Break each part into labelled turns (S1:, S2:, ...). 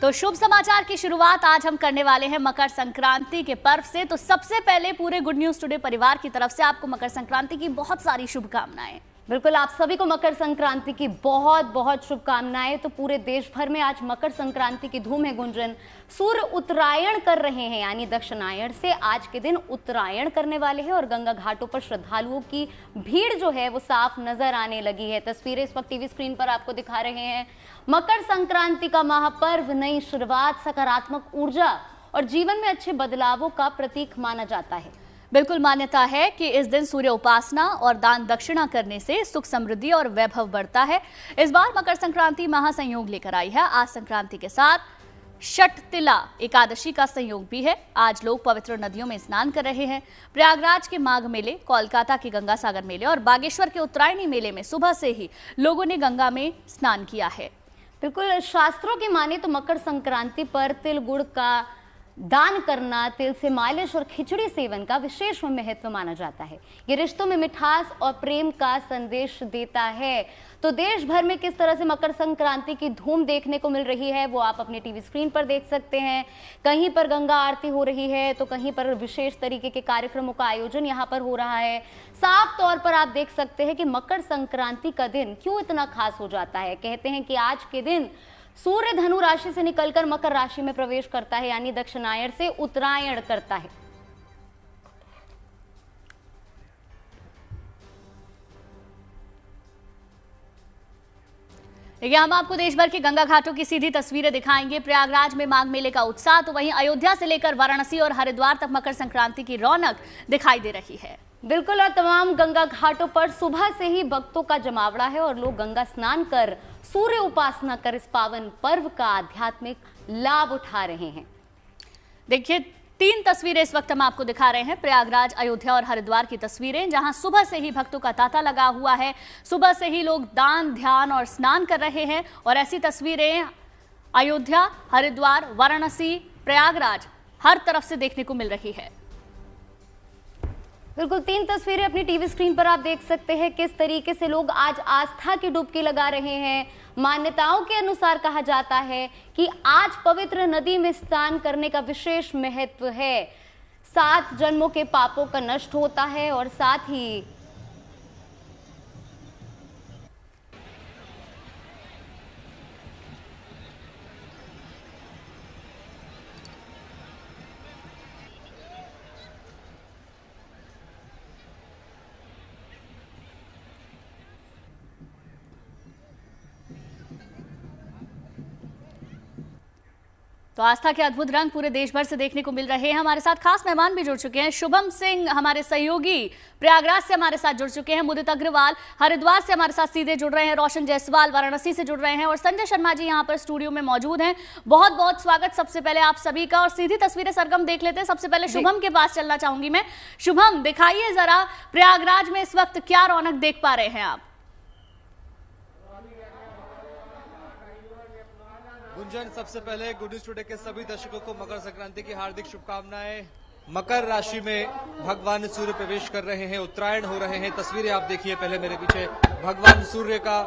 S1: तो शुभ समाचार की शुरुआत आज हम करने वाले हैं मकर संक्रांति के पर्व से। तो सबसे पहले पूरे गुड न्यूज टुडे परिवार की तरफ से आपको मकर संक्रांति की बहुत सारी शुभकामनाएं।
S2: बिल्कुल, आप सभी को मकर संक्रांति की बहुत बहुत शुभकामनाएं। तो पूरे देश भर में आज मकर संक्रांति की धूम है गुंजन। सूर्य उत्तरायण कर रहे हैं, यानी दक्षिणायण से आज के दिन उत्तरायण करने वाले हैं और गंगा घाटों पर श्रद्धालुओं की भीड़ जो है वो साफ नजर आने लगी है। तस्वीरें इस वक्त टीवी स्क्रीन पर आपको दिखा रहे हैं। मकर संक्रांति का महापर्व नई शुरुआत, सकारात्मक ऊर्जा और जीवन में अच्छे बदलावों का प्रतीक माना जाता है।
S1: बिल्कुल, मान्यता है कि इस दिन सूर्य उपासना और दान दक्षिणा करने से सुख समृद्धि और वैभव बढ़ता है। इस बार मकर संक्रांति महासंयोग लेकर आई है। आज संक्रांति के साथ षटतिला एकादशी का संयोग भी है। आज लोग पवित्र नदियों में स्नान कर रहे हैं। प्रयागराज के माघ मेले, कोलकाता के गंगा सागर मेले और बागेश्वर के उत्तरायणी मेले में सुबह से ही लोगों ने गंगा में स्नान किया है।
S2: बिल्कुल, शास्त्रों की माने तो मकर संक्रांति पर तिल गुड़ का दान करना, तिल से मालिश और खिचड़ी सेवन का विशेष महत्व माना जाता है। ये रिश्तों में मिठास और प्रेम का संदेश देता है। तो देश भर में किस तरह से मकर संक्रांति की धूम देखने को मिल रही है वो आप अपने टीवी स्क्रीन पर देख सकते हैं। कहीं पर गंगा आरती हो रही है तो कहीं पर विशेष तरीके के कार्यक्रमों का आयोजन यहाँ पर हो रहा है। साफ तौर पर आप देख सकते हैं कि मकर संक्रांति का दिन क्यों इतना खास हो जाता है। कहते हैं कि आज के दिन सूर्य धनु राशि से निकलकर मकर राशि में प्रवेश करता है, यानी दक्षिणायण से उत्तरायण करता है।
S1: देखिए, हम आपको देश भर के गंगा घाटों की सीधी तस्वीरें दिखाएंगे। प्रयागराज में माघ मेले का उत्साह, तो वहीं अयोध्या से लेकर वाराणसी और हरिद्वार तक मकर संक्रांति की रौनक दिखाई दे रही है।
S2: बिल्कुल, और तमाम गंगा घाटों पर सुबह से ही भक्तों का जमावड़ा है और लोग गंगा स्नान कर सूर्य उपासना कर इस पावन पर्व का आध्यात्मिक लाभ उठा रहे हैं।
S1: देखिए, 3 तस्वीरें इस वक्त हम आपको दिखा रहे हैं। प्रयागराज, अयोध्या और हरिद्वार की तस्वीरें, जहां सुबह से ही भक्तों का तांता लगा हुआ है। सुबह से ही लोग दान, ध्यान और स्नान कर रहे हैं और ऐसी तस्वीरें अयोध्या, हरिद्वार, वाराणसी, प्रयागराज हर तरफ से देखने को मिल रही है।
S2: बिल्कुल, 3 तस्वीरें अपनी टीवी स्क्रीन पर आप देख सकते हैं किस तरीके से लोग आज आस्था की डुबकी लगा रहे हैं। मान्यताओं के अनुसार कहा जाता है कि आज पवित्र नदी में स्नान करने का विशेष महत्व है। 7 जन्मों के पापों का नष्ट होता है और साथ ही
S1: तो आस्था के अद्भुत रंग पूरे देश भर से देखने को मिल रहे हैं। हमारे साथ खास मेहमान भी जुड़ चुके हैं। शुभम सिंह हमारे सहयोगी प्रयागराज से हमारे साथ जुड़ चुके हैं। मुदित अग्रवाल हरिद्वार से हमारे साथ सीधे जुड़ रहे हैं। रोशन जायसवाल वाराणसी से जुड़ रहे हैं और संजय शर्मा जी यहाँ पर स्टूडियो में मौजूद हैं। बहुत बहुत स्वागत सबसे पहले आप सभी का। और सीधी तस्वीरें सरगम देख लेते हैं। सबसे पहले शुभम के पास चलना चाहूंगी मैं। शुभम, दिखाइए जरा प्रयागराज में इस वक्त क्या रौनक देख पा रहे हैं आप?
S3: गुंजन, सबसे पहले गुड न्यूज टुडे के सभी दर्शकों को मकर संक्रांति की हार्दिक शुभकामनाएं। मकर राशि में भगवान सूर्य प्रवेश कर रहे हैं, उत्तरायण हो रहे हैं। तस्वीरें आप देखिए पहले मेरे पीछे। भगवान सूर्य का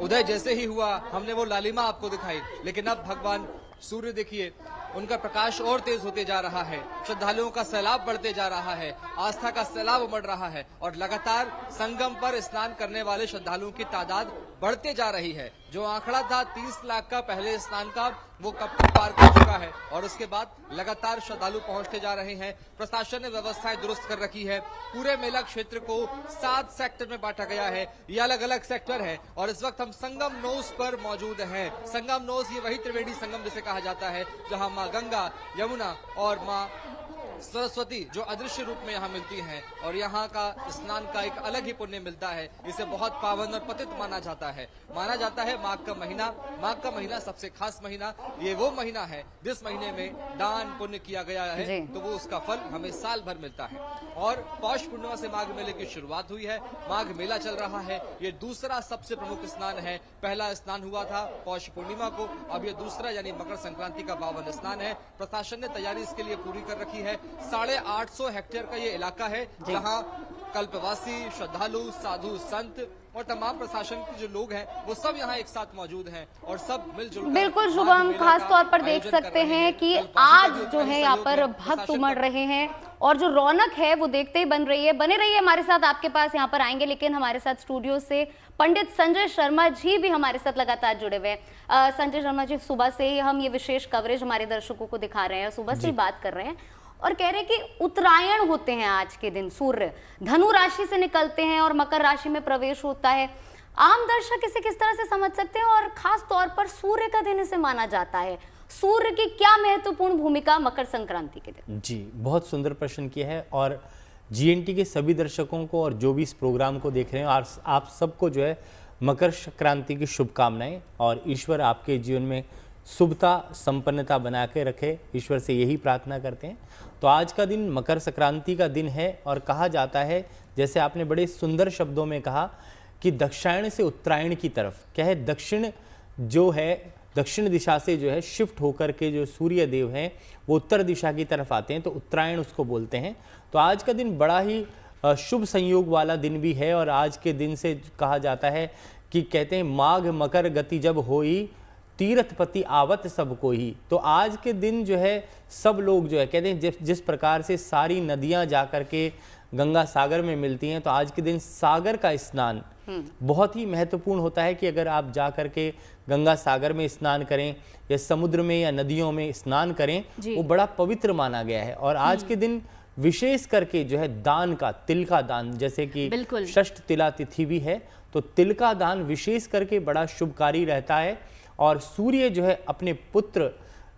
S3: उदय जैसे ही हुआ हमने वो लालिमा आपको दिखाई, लेकिन अब भगवान सूर्य देखिए, उनका प्रकाश और तेज होते जा रहा है। श्रद्धालुओं का सैलाब बढ़ते जा रहा है, आस्था का सैलाब उमड़ रहा है और लगातार संगम पर स्नान करने वाले श्रद्धालुओं की तादाद बढ़ते जा रही है। जो आंकड़ा था 30 लाख का पहले स्नान का, वो कब तक पार कर चुका है और उसके बाद लगातार श्रद्धालु पहुंचते जा रहे हैं। प्रशासन ने व्यवस्थाएं दुरुस्त कर रखी है। पूरे मेला क्षेत्र को 7 सेक्टर में बांटा गया है। ये अलग अलग सेक्टर है और इस वक्त हम संगम नोस पर मौजूद हैं। संगम नोस, ये वही त्रिवेणी संगम जिसे कहा जाता है, जहां माँ गंगा, यमुना और माँ सरस्वती जो अदृश्य रूप में यहाँ मिलती हैं और यहाँ का स्नान का एक अलग ही पुण्य मिलता है। इसे बहुत पावन और पतित माना जाता है। माघ का महीना सबसे खास महीना। ये वो महीना है जिस महीने में दान पुण्य किया गया है, तो वो उसका फल हमें साल भर मिलता है। और पौष पूर्णिमा से माघ मेले की शुरुआत हुई है। माघ मेला चल रहा है। ये दूसरा सबसे प्रमुख स्नान है। पहला स्नान हुआ था पौष पूर्णिमा को, अब ये दूसरा यानी मकर संक्रांति का पावन स्नान है। प्रशासन ने तैयारी इसके लिए पूरी कर रखी है। 850 हेक्टेयर का ये इलाका है जहां कल्पवासी, श्रद्धालु, साधु, संत और तमाम प्रशासन के जो लोग हैं वो सब यहाँ एक साथ मौजूद हैं और सब मिलजुल
S2: बिल्कुल शुभम, खास तौर पर देख सकते हैं कि आज जो है यहाँ पर भक्त उमड़ रहे हैं और जो रौनक है वो देखते ही बन रही है। बने रहिए हमारे साथ, आपके पास यहाँ पर आएंगे, लेकिन हमारे साथ स्टूडियो से पंडित संजय शर्मा जी भी हमारे साथ लगातार जुड़े हुए हैं। संजय शर्मा जी, सुबह से ही हम ये विशेष कवरेज हमारे दर्शकों को दिखा रहे हैं, सुबह से ही बात कर रहे हैं और कह रहे हैं कि उत्तरायण होते हैं आज के दिन, सूर्य धनु राशि से निकलते हैं और मकर राशि में प्रवेश होता है। आम दर्शक इसे किस तरह से समझ सकते हैं और खास तौर पर सूर्य का दिन इसे माना जाता है, सूर्य की क्या महत्वपूर्ण भूमिका मकर संक्रांति के दिन?
S4: जी, बहुत सुंदर प्रश्न किया है और जीएनटी के सभी दर्शकों को और जो भी इस प्रोग्राम को देख रहे हैं, और आप सबको जो है मकर संक्रांति की शुभकामनाएं और ईश्वर आपके जीवन में शुभता संपन्नता बना के रखे, ईश्वर से यही प्रार्थना करते हैं। तो आज का दिन मकर संक्रांति का दिन है और कहा जाता है, जैसे आपने बड़े सुंदर शब्दों में कहा कि दक्षिणायन से उत्तरायण की तरफ, क्या है, दक्षिण जो है, दक्षिण दिशा से जो है शिफ्ट होकर के जो सूर्य देव हैं वो उत्तर दिशा की तरफ आते हैं, तो उत्तरायण उसको बोलते हैं। तो आज का दिन बड़ा ही शुभ संयोग वाला दिन भी है और आज के दिन से कहा जाता है कि कहते हैं माघ मकर गति जब होई, तीर्थपति आवत सब कोई। तो आज के दिन जो है सब लोग जो है कहते हैं जिस प्रकार से सारी नदियां जाकर के गंगा सागर में मिलती हैं, तो आज के दिन सागर का स्नान बहुत ही महत्वपूर्ण होता है कि अगर आप जा करके गंगा सागर में स्नान करें या समुद्र में या नदियों में स्नान करें, वो बड़ा पवित्र माना गया है। और आज के दिन विशेष करके जो है दान का, तिल का दान, जैसे कि षष्ठ तिला तिथि भी है, तो तिल का दान विशेष करके बड़ा शुभकारी रहता है। और सूर्य जो है अपने पुत्र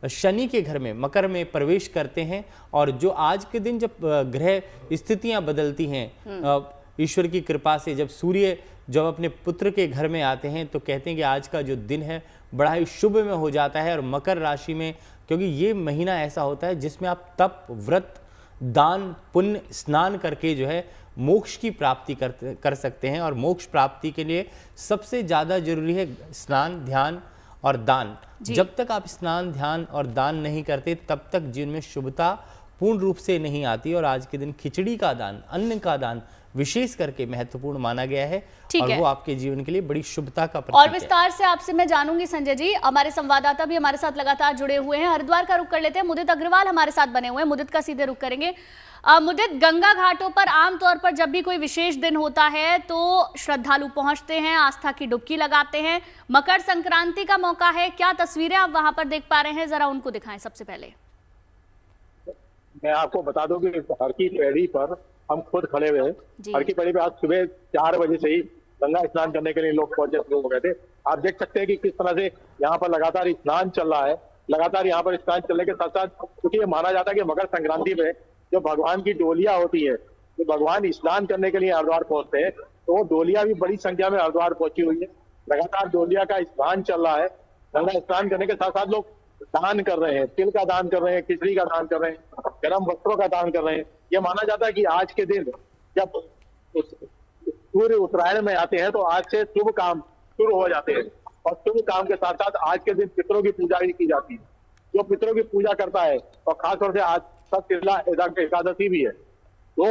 S4: शनि के घर में मकर में प्रवेश करते हैं और जो आज के दिन जब ग्रह स्थितियां बदलती हैं ईश्वर की कृपा से, जब सूर्य जब अपने पुत्र के घर में आते हैं तो कहते हैं कि आज का जो दिन है बड़ा ही शुभ में हो जाता है। और मकर राशि में, क्योंकि ये महीना ऐसा होता है जिसमें आप तप, व्रत, दान, पुण्य, स्नान करके जो है मोक्ष की प्राप्ति कर सकते हैं। और मोक्ष प्राप्ति के लिए सबसे ज़्यादा जरूरी है स्नान, ध्यान और दान। जब तक आप स्नान, ध्यान और दान नहीं करते तब तक जीवन में शुभता पूर्ण रूप से नहीं आती। और आज के दिन खिचड़ी का दान, अन्न का दान विशेष करके महत्वपूर्ण माना गया है और वो आपके जीवन के लिए बड़ी शुभता का प्रतीक है।
S1: और विस्तार से आपसे मैं जानूंगी संजय जी, हमारे संवाददाता भी हमारे साथ लगातार जुड़े हुए हैं। हरिद्वार का रुख कर लेते हैं, मुदित अग्रवाल हमारे साथ बने हुए हैं, मुदित का सीधे रुख करेंगे। मुदित, गंगा घाटों पर आमतौर पर जब भी कोई विशेष दिन होता है तो श्रद्धालु पहुंचते हैं, आस्था की डुबकी लगाते हैं। मकर संक्रांति का मौका है, क्या तस्वीरें आप वहां पर देख पा रहे हैं, जरा उनको दिखाएं सबसे पहले।
S5: मैं आपको बता दूं कि हर की पैड़ी पर हम खुद खड़े हुए हैं। हर की पैड़ी पे आज सुबह 4 बजे से ही गंगा स्नान करने के लिए लोग पहुंचे शुरू हो गए थे। आप देख सकते हैं कि किस तरह से यहाँ पर लगातार स्नान चल रहा है। लगातार यहाँ पर स्नान चलने के साथ साथ, क्योंकि ये माना जाता है कि मकर संक्रांति में जो भगवान की डोलियां होती है, जो भगवान स्नान करने के लिए हरिद्वार पहुंचते हैं, तो वो डोलियां भी बड़ी संख्या में हरिद्वार पहुंची हुई है। लगातार डोलिया का स्नान चल रहा है। गंगा स्नान करने के साथ साथ लोग दान कर रहे हैं, तिल का दान कर रहे हैं, खिचड़ी का दान कर रहे हैं, गर्म वस्त्रों का दान कर रहे हैं। ये माना जाता है कि आज के दिन जब सूर्य उत्तरायण में आते हैं तो आज से शुभ काम शुरू हो जाते हैं। और शुभ काम के साथ साथ आज के दिन पितरों की पूजा भी की जाती है। जो पितरों की पूजा करता है, और खासतौर से आज सप्ततिला एकादशी भी है, तो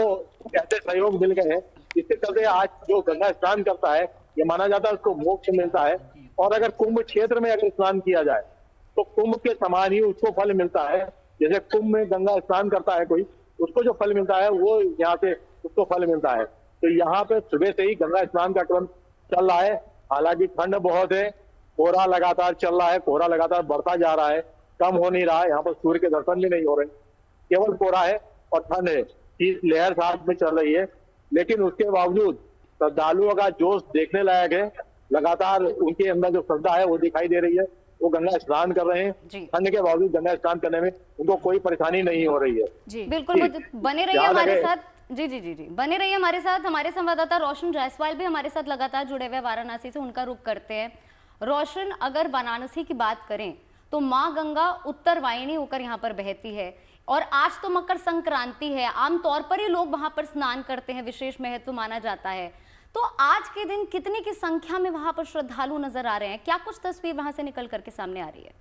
S5: ऐसे सहयोग मिल गए हैं जिसके चलते आज जो गंगा स्नान करता है, ये माना जाता है उसको मोक्ष मिलता है। और अगर कुंभ क्षेत्र में अगर स्नान किया जाए तो कुंभ के समान ही उसको फल मिलता है। जैसे कुंभ में गंगा स्नान करता है कोई, उसको जो फल मिलता है वो यहाँ से उसको फल मिलता है। तो यहाँ पे सुबह से ही गंगा स्नान का क्रम चल रहा है। हालांकि ठंड बहुत है, कोहरा लगातार चल रहा है, कोहरा लगातार बढ़ता जा रहा है, कम हो नहीं रहा है। यहाँ पर सूर्य के दर्शन भी नहीं हो रहे, केवल कोहरा है और ठंड है, शीतलहर साथ में चल रही है। लेकिन उसके बावजूद श्रद्धालुओं का जोश देखने लायक है। लगातार उनके अंदर जो श्रद्धा है वो दिखाई दे रही है। वो गंगा स्नान कर रहे हैं, ठंड के बावजूद गंगा स्नान करने में उनको कोई परेशानी नहीं हो रही है।
S2: जी बिल्कुल, बने रहिए हमारे साथ। जी बने रहिए हमारे साथ। हमारे संवाददाता रोशन जायसवाल भी हमारे साथ लगातार जुड़े हुए वाराणसी से, उनका रुख करते हैं। रोशन, अगर वाराणसी की बात करें तो माँ गंगा उत्तर वाहिनी होकर यहाँ पर बहती है और आज तो मकर संक्रांति है, आमतौर पर ही लोग वहां पर स्नान करते हैं, विशेष महत्व माना जाता है। तो आज के दिन कितने की संख्या में वहां पर श्रद्धालु नजर आ रहे हैं, क्या कुछ तस्वीर वहां से निकल करके सामने आ रही है?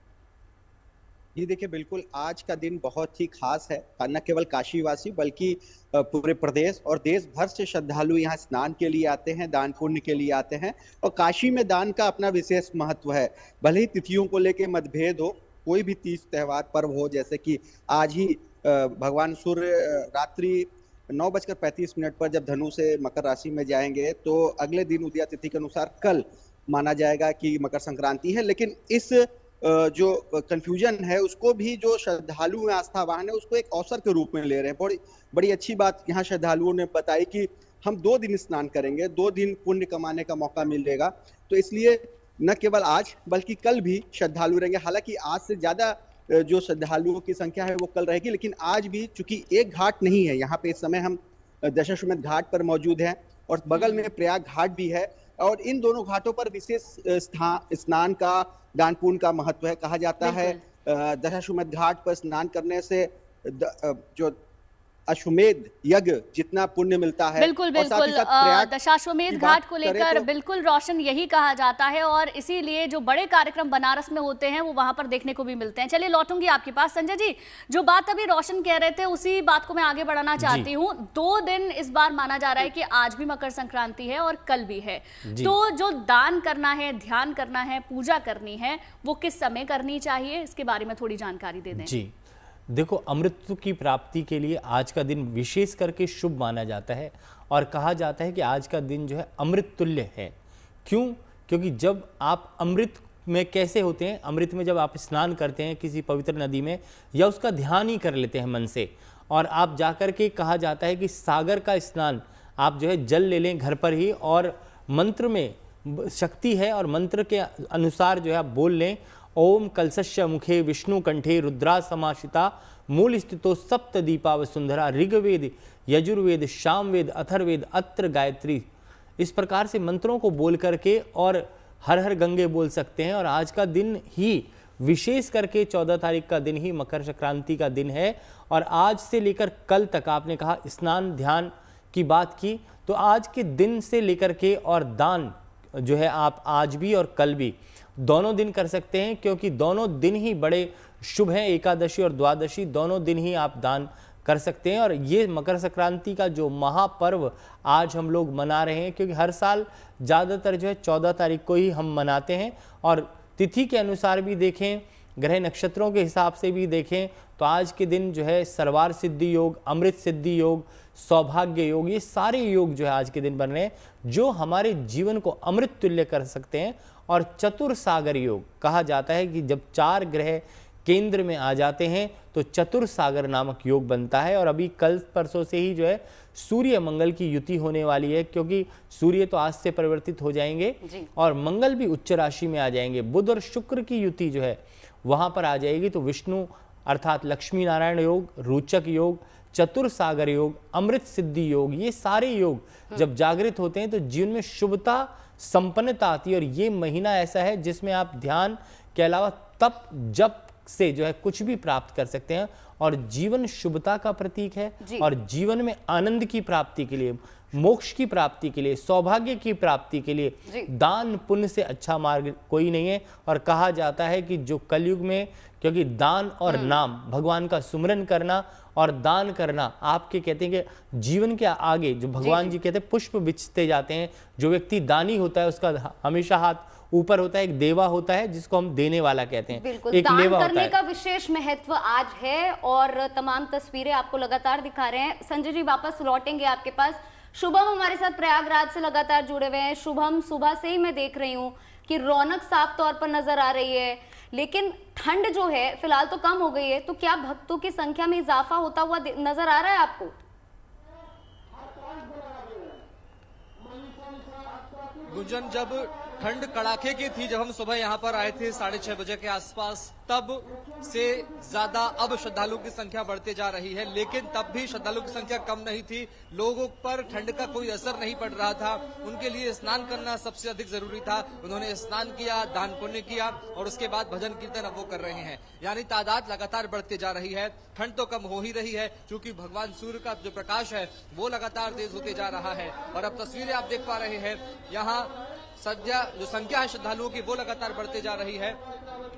S6: जी देखिए, बिल्कुल आज का दिन बहुत ही खास है। न केवल काशीवासी बल्कि पूरे प्रदेश और देश भर से श्रद्धालु यहाँ स्नान के लिए आते हैं, दान पुण्य के लिए आते हैं। और काशी में दान का अपना विशेष महत्व है। भले ही तिथियों को लेकर मतभेद हो, कोई भी तीज त्योहार पर्व हो, जैसे कि आज ही भगवान सूर्य रात्रि 9:35 पर जब धनु से मकर राशि में जाएंगे, तो अगले दिन उदया तिथि के अनुसार कल माना जाएगा कि मकर संक्रांति है। लेकिन इस जो कंफ्यूजन है उसको भी जो श्रद्धालु में आस्थावान है उसको एक अवसर के रूप में ले रहे हैं। बड़ी अच्छी बात यहाँ श्रद्धालुओं ने बताई कि हम 2 दिन स्नान करेंगे, 2 दिन पुण्य कमाने का मौका मिलेगा। तो इसलिए न केवल आज बल्कि कल भी श्रद्धालु रहेंगे। हालांकि आज से ज्यादा जो श्रद्धालुओं की संख्या है वो कल रहेगी, लेकिन आज भी चूंकि एक घाट नहीं है यहाँ पे, इस समय हम दशाश्वमेध घाट पर मौजूद हैं और बगल में प्रयाग घाट भी है, और इन दोनों घाटों पर विशेष स्नान का, दान पुण्य का महत्व है। कहा जाता है दशाश्वमेध घाट पर स्नान करने से जो अश्वमेध यज्ञ जितना पुण्य मिलता है,
S1: बिल्कुल बिल्कुल दशाश्वमेध घाट को लेकर बिल्कुल रोशन यही कहा जाता है, और इसीलिए जो बड़े कार्यक्रम बनारस में होते हैं वो वहां पर देखने को भी मिलते हैं। चलिए लौटूंगी आपके पास। संजय जी, जो बात अभी रोशन कह रहे थे उसी बात को मैं आगे बढ़ाना चाहती हूँ। 2 दिन इस बार माना जा रहा है कि आज भी मकर संक्रांति है और कल भी है, तो जो दान करना है, ध्यान करना है, पूजा करनी है, वो किस समय करनी चाहिए, इसके बारे में थोड़ी जानकारी दे दें।
S4: जी देखो, अमृत की प्राप्ति के लिए आज का दिन विशेष करके शुभ माना जाता है, और कहा जाता है कि आज का दिन जो है अमृत तुल्य है। क्यों? क्योंकि जब आप अमृत में कैसे होते हैं, अमृत में जब आप स्नान करते हैं किसी पवित्र नदी में, या उसका ध्यान ही कर लेते हैं मन से, और आप जाकर के, कहा जाता है कि सागर का स्नान आप जो है जल ले लें घर पर ही, और मंत्र में शक्ति है और मंत्र के अनुसार जो है आप बोल लें, ओम कलशस्य मुखे विष्णु कंठे रुद्रा समाशिता मूल स्थितो सप्त दीपा वसुंधरा ऋग्वेद यजुर्वेद सामवेद अथर्वेद अत्र गायत्री। इस प्रकार से मंत्रों को बोल करके और हर हर गंगे बोल सकते हैं। और आज का दिन ही विशेष करके 14 तारीख का दिन ही मकर संक्रांति का दिन है, और आज से लेकर कल तक आपने कहा स्नान ध्यान की बात की, तो आज के दिन से लेकर के और दान जो है आप आज भी और कल भी दोनों दिन कर सकते हैं, क्योंकि दोनों दिन ही बड़े शुभ हैं। एकादशी और द्वादशी दोनों दिन ही आप दान कर सकते हैं। और ये मकर संक्रांति का जो महापर्व आज हम लोग मना रहे हैं, क्योंकि हर साल ज़्यादातर जो है 14 तारीख को ही हम मनाते हैं, और तिथि के अनुसार भी देखें, ग्रह नक्षत्रों के हिसाब से भी देखें, तो आज के दिन जो है सर्वार सिद्धि योग, अमृत सिद्धि योग, सौभाग्य योग, ये सारे योग जो है आज के दिन बन रहे हैं, जो हमारे जीवन को अमृत तुल्य कर सकते हैं। और चतुर्सागर योग कहा जाता है कि जब 4 ग्रह केंद्र में आ जाते हैं तो चतुर्सागर नामक योग बनता है। और अभी कल परसों से ही जो है सूर्य मंगल की युति होने वाली है, क्योंकि सूर्य तो आज से परिवर्तित हो जाएंगे और मंगल भी उच्च राशि में आ जाएंगे। बुध और शुक्र की युति जो है वहां पर आ जाएगी, तो विष्णु अर्थात लक्ष्मी नारायण योग, रोचक योग, चतुर्सागर योग, अमृत सिद्धि योग, ये सारे योग जब जागृत होते हैं तो जीवन में शुभता संपन्नता आती है। और ये महीना ऐसा है जिसमें आप ध्यान के अलावा तप जप से जो है कुछ भी प्राप्त कर सकते हैं, और जीवन शुभता का प्रतीक है। और जीवन में आनंद की प्राप्ति के लिए, मोक्ष की प्राप्ति के लिए, सौभाग्य की प्राप्ति के लिए दान पुण्य से अच्छा मार्ग कोई नहीं है। और कहा जाता है कि जो कलयुग में, क्योंकि दान और नाम, भगवान का सुमरन करना और दान करना, आपके कहते हैं कि जीवन के आगे जो भगवान जी कहते हैं पुष्प बिछते जाते हैं। जो व्यक्ति दानी होता है उसका हमेशा हाथ ऊपर होता है, एक देवा होता है जिसको हम देने वाला कहते हैं, एक
S2: दान
S4: लेवा
S2: करने
S4: होता है।
S2: का विशेष महत्व आज है, और तमाम तस्वीरें आपको लगातार दिखा रहे हैं। संजय जी वापस लौटेंगे आपके पास। शुभम हमारे साथ प्रयागराज से लगातार जुड़े हुए हैं। शुभम, सुबह से ही मैं देख रही हूँ कि रौनक साफ तौर पर नजर आ रही है, लेकिन ठंड जो है फिलहाल तो कम हो गई है, तो क्या भक्तों की संख्या में इजाफा होता हुआ नजर आ रहा है आपको?
S3: गुंजन, जब ठंड कड़ाके की थी, जब हम सुबह यहाँ पर आए थे 6:30 बजे के आसपास, तब से ज्यादा अब श्रद्धालुओं की संख्या बढ़ते जा रही है, लेकिन तब भी श्रद्धालुओं की संख्या कम नहीं थी। लोगों पर ठंड का कोई असर नहीं पड़ रहा था, उनके लिए स्नान करना सबसे अधिक जरूरी था। उन्होंने स्नान किया, दान पुण्य किया, और उसके बाद भजन कीर्तन अब वो कर रहे हैं। यानी तादाद लगातार बढ़ते जा रही है। ठंड तो कम हो ही रही है, क्योंकि भगवान सूर्य का जो प्रकाश है वो लगातार तेज होते जा रहा है। और अब तस्वीरें आप देख पा रहे हैं, यहाँ जो संख्या है श्रद्धालुओं की वो लगातार बढ़ते जा रही है।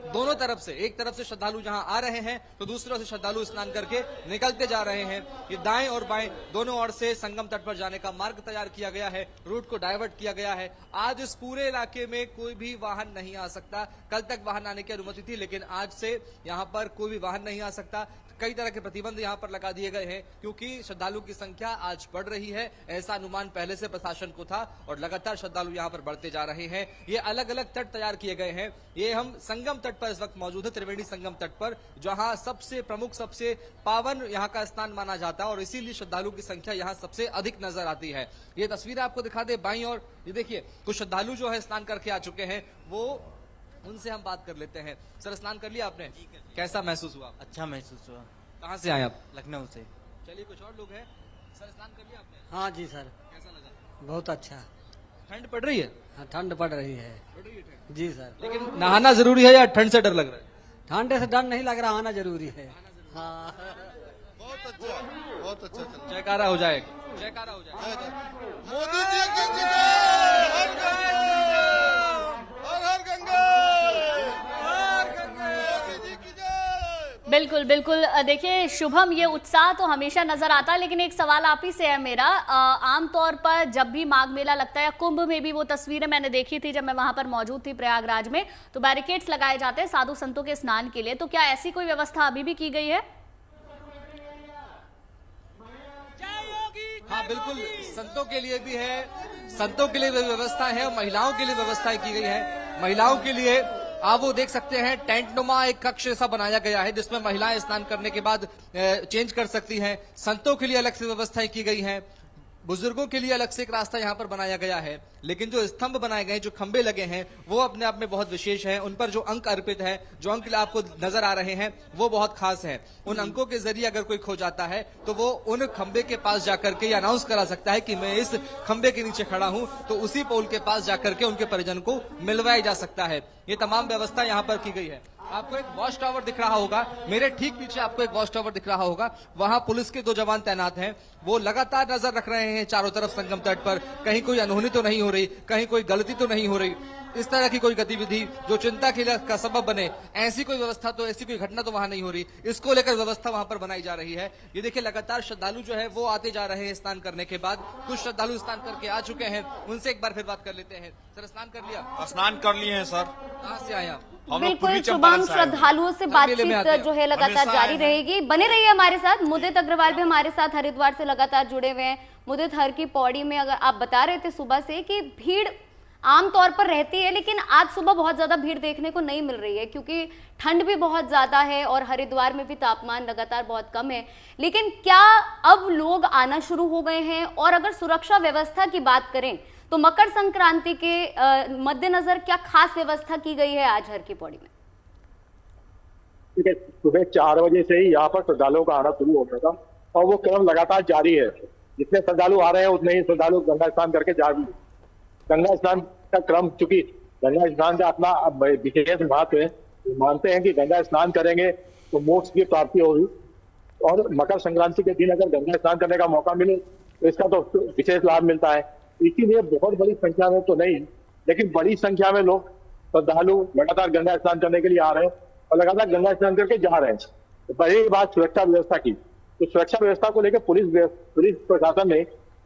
S3: दोनों तरफ से, एक तरफ से श्रद्धालु जहां आ रहे हैं तो दूसरी तरफ से श्रद्धालु स्नान करके निकलते जा रहे हैं। ये दाएं और बाएं दोनों ओर से संगम तट पर जाने का मार्ग तैयार किया गया है, रूट को डाइवर्ट किया गया है। आज इस पूरे इलाके में कोई भी वाहन नहीं आ सकता। कल तक वाहन आने की अनुमति थी, लेकिन आज से यहां पर कोई भी वाहन नहीं आ सकता। कई तरह के प्रतिबंध यहां पर लगा दिए गए हैं क्योंकि श्रद्धालु की संख्या आज बढ़ रही है। ऐसा अनुमान पहले से प्रशासन को था और लगातार श्रद्धालु यहां पर बढ़ते जा रहे हैं। ये अलग अलग तट तैयार किए गए हैं। ये हम संगम तट पर इस वक्त मौजूद है, त्रिवेणी संगम तट पर, जहां सबसे प्रमुख, सबसे पावन यहां का स्नान माना जाता है और इसीलिए श्रद्धालु की संख्या यहां सबसे अधिक नजर आती है। ये तस्वीर आपको दिखा दे बाईं और ये देखिए कुछ श्रद्धालु जो है स्नान करके आ चुके हैं, वो उनसे हम बात कर लेते हैं। सर, स्नान कर लिया आपने? कैसा महसूस हुआ?
S7: अच्छा महसूस हुआ।
S3: कहाँ से आए आप?
S7: लखनऊ से।
S3: चलिए, कुछ और लोग हैं। सर, स्नान कर लिया आपने?
S8: हाँ जी सर,
S3: कैसा लगा?
S8: बहुत अच्छा।
S3: ठंड पड़ रही है?
S8: हाँ, ठंड पड़ रही है।
S3: पड़ रही है ठंड?
S8: जी सर।
S3: लेकिन नहाना जरूरी है या ठंड से डर लग रहा है?
S8: ठंड से डर नहीं लग रहा, आना जरूरी है। हाँ,
S9: बहुत अच्छा, बहुत अच्छा चल।
S3: जयकारा हो जाए, जयकारा हो जाए।
S9: मोदी जी की जय, हर गंगा, हर हर गंगा, हर गंगा, मोदी जी की जय।
S1: बिल्कुल बिल्कुल। देखिए शुभम, ये उत्साह तो हमेशा नजर आता है, लेकिन एक सवाल आप ही से है मेरा। आमतौर पर जब भी माघ मेला लगता है या कुंभ में भी, वो तस्वीरें मैंने देखी थी जब मैं वहां पर मौजूद थी प्रयागराज में, तो बैरिकेड्स लगाए जाते हैं साधु संतों के स्नान के लिए। तो क्या ऐसी कोई व्यवस्था अभी भी की गई है?
S3: हाँ बिल्कुल, संतों के लिए भी है, संतों के लिए भी व्यवस्था है और महिलाओं के लिए व्यवस्थाएं की गई है। महिलाओं के लिए आप वो देख सकते हैं, टेंट नुमा एक कक्ष ऐसा बनाया गया है जिसमें महिलाएं स्नान करने के बाद चेंज कर सकती हैं। संतों के लिए अलग से व्यवस्थाएं की गई हैं। बुजुर्गों के लिए अलग से एक रास्ता यहाँ पर बनाया गया है। लेकिन जो स्तंभ बनाए गए हैं, जो खंबे लगे हैं, वो अपने आप में बहुत विशेष हैं। उन पर जो अंक अर्पित है, जो अंक आपको नजर आ रहे हैं, वो बहुत खास है। उन अंकों के जरिए अगर कोई खो जाता है तो वो उन खंबे के पास जाकर के अनाउंस करा सकता है कि मैं इस खंबे के नीचे खड़ा हूं, तो उसी पोल के पास जाकर के उनके परिजन को मिलवाया जा सकता है। ये तमाम व्यवस्था यहाँ पर की गई है। आपको एक वॉच टावर दिख रहा होगा, मेरे ठीक पीछे आपको एक वॉच टावर दिख रहा होगा। वहां पुलिस के 2 जवान तैनात हैं। वो लगातार नजर रख रहे हैं चारों तरफ संगम तट पर, कहीं कोई अनहोनी तो नहीं हो रही, कहीं कोई गलती तो नहीं हो रही, इस तरह की कोई गतिविधि जो चिंता का सबब बने, ऐसी कोई व्यवस्था तो, ऐसी कोई घटना तो वहां नहीं हो रही। इसको लेकर व्यवस्था वहां पर बनाई जा रही है। ये देखिए लगातार श्रद्धालु जो है वो आते जा रहे हैं स्नान करने के बाद। कुछ श्रद्धालु स्नान करके आ चुके हैं, उनसे एक बार फिर बात कर लेते हैं। सर, स्नान कर लिया?
S9: स्नान कर लिए हैं सर।
S3: कहाँ से आए आप?
S2: बिल्कुल शुभम, श्रद्धालुओं से बातचीत जो है लगातार जारी रहेगी। बने रहिए हमारे साथ। मुदित अग्रवाल भी हमारे साथ हरिद्वार से लगातार जुड़े हुए हैं। मुदित, हर की पौड़ी में अगर आप बता रहे थे सुबह से कि भीड़ आमतौर पर रहती है, लेकिन आज सुबह बहुत ज्यादा भीड़ देखने को नहीं मिल रही है क्योंकि ठंड भी बहुत ज्यादा है और हरिद्वार में भी तापमान लगातार बहुत कम है। लेकिन क्या अब लोग आना शुरू हो गए हैं? और अगर सुरक्षा व्यवस्था की बात करें तो मकर संक्रांति के मद्देनजर क्या खास व्यवस्था की गई है आज हर की पौड़ी में?
S5: ठीक है, सुबह 4 बजे से ही यहाँ पर श्रद्धालुओं का आना शुरू हो गया था और वो क्रम लगातार जारी है। जितने श्रद्धालु आ रहे हैं उतने ही श्रद्धालु गंगा स्नान करके जा रहे हैं। गंगा स्नान का क्रम, चूंकि गंगा स्नान का अपना विशेष महत्व है, मानते हैं कि गंगा स्नान करेंगे तो मोक्ष की प्राप्ति होगी और मकर संक्रांति के दिन अगर गंगा स्नान करने का मौका मिले तो इसका तो विशेष लाभ मिलता है। इसीलिए बहुत बड़ी संख्या में तो नहीं, लेकिन बड़ी संख्या में लोग श्रद्धालु लगातार गंगा स्नान करने के लिए आ रहे हैं और लगातार गंगा स्नान करके जा रहे हैं। तो पहली बात सुरक्षा व्यवस्था की, तो सुरक्षा व्यवस्था को लेकर पुलिस प्रशासन ने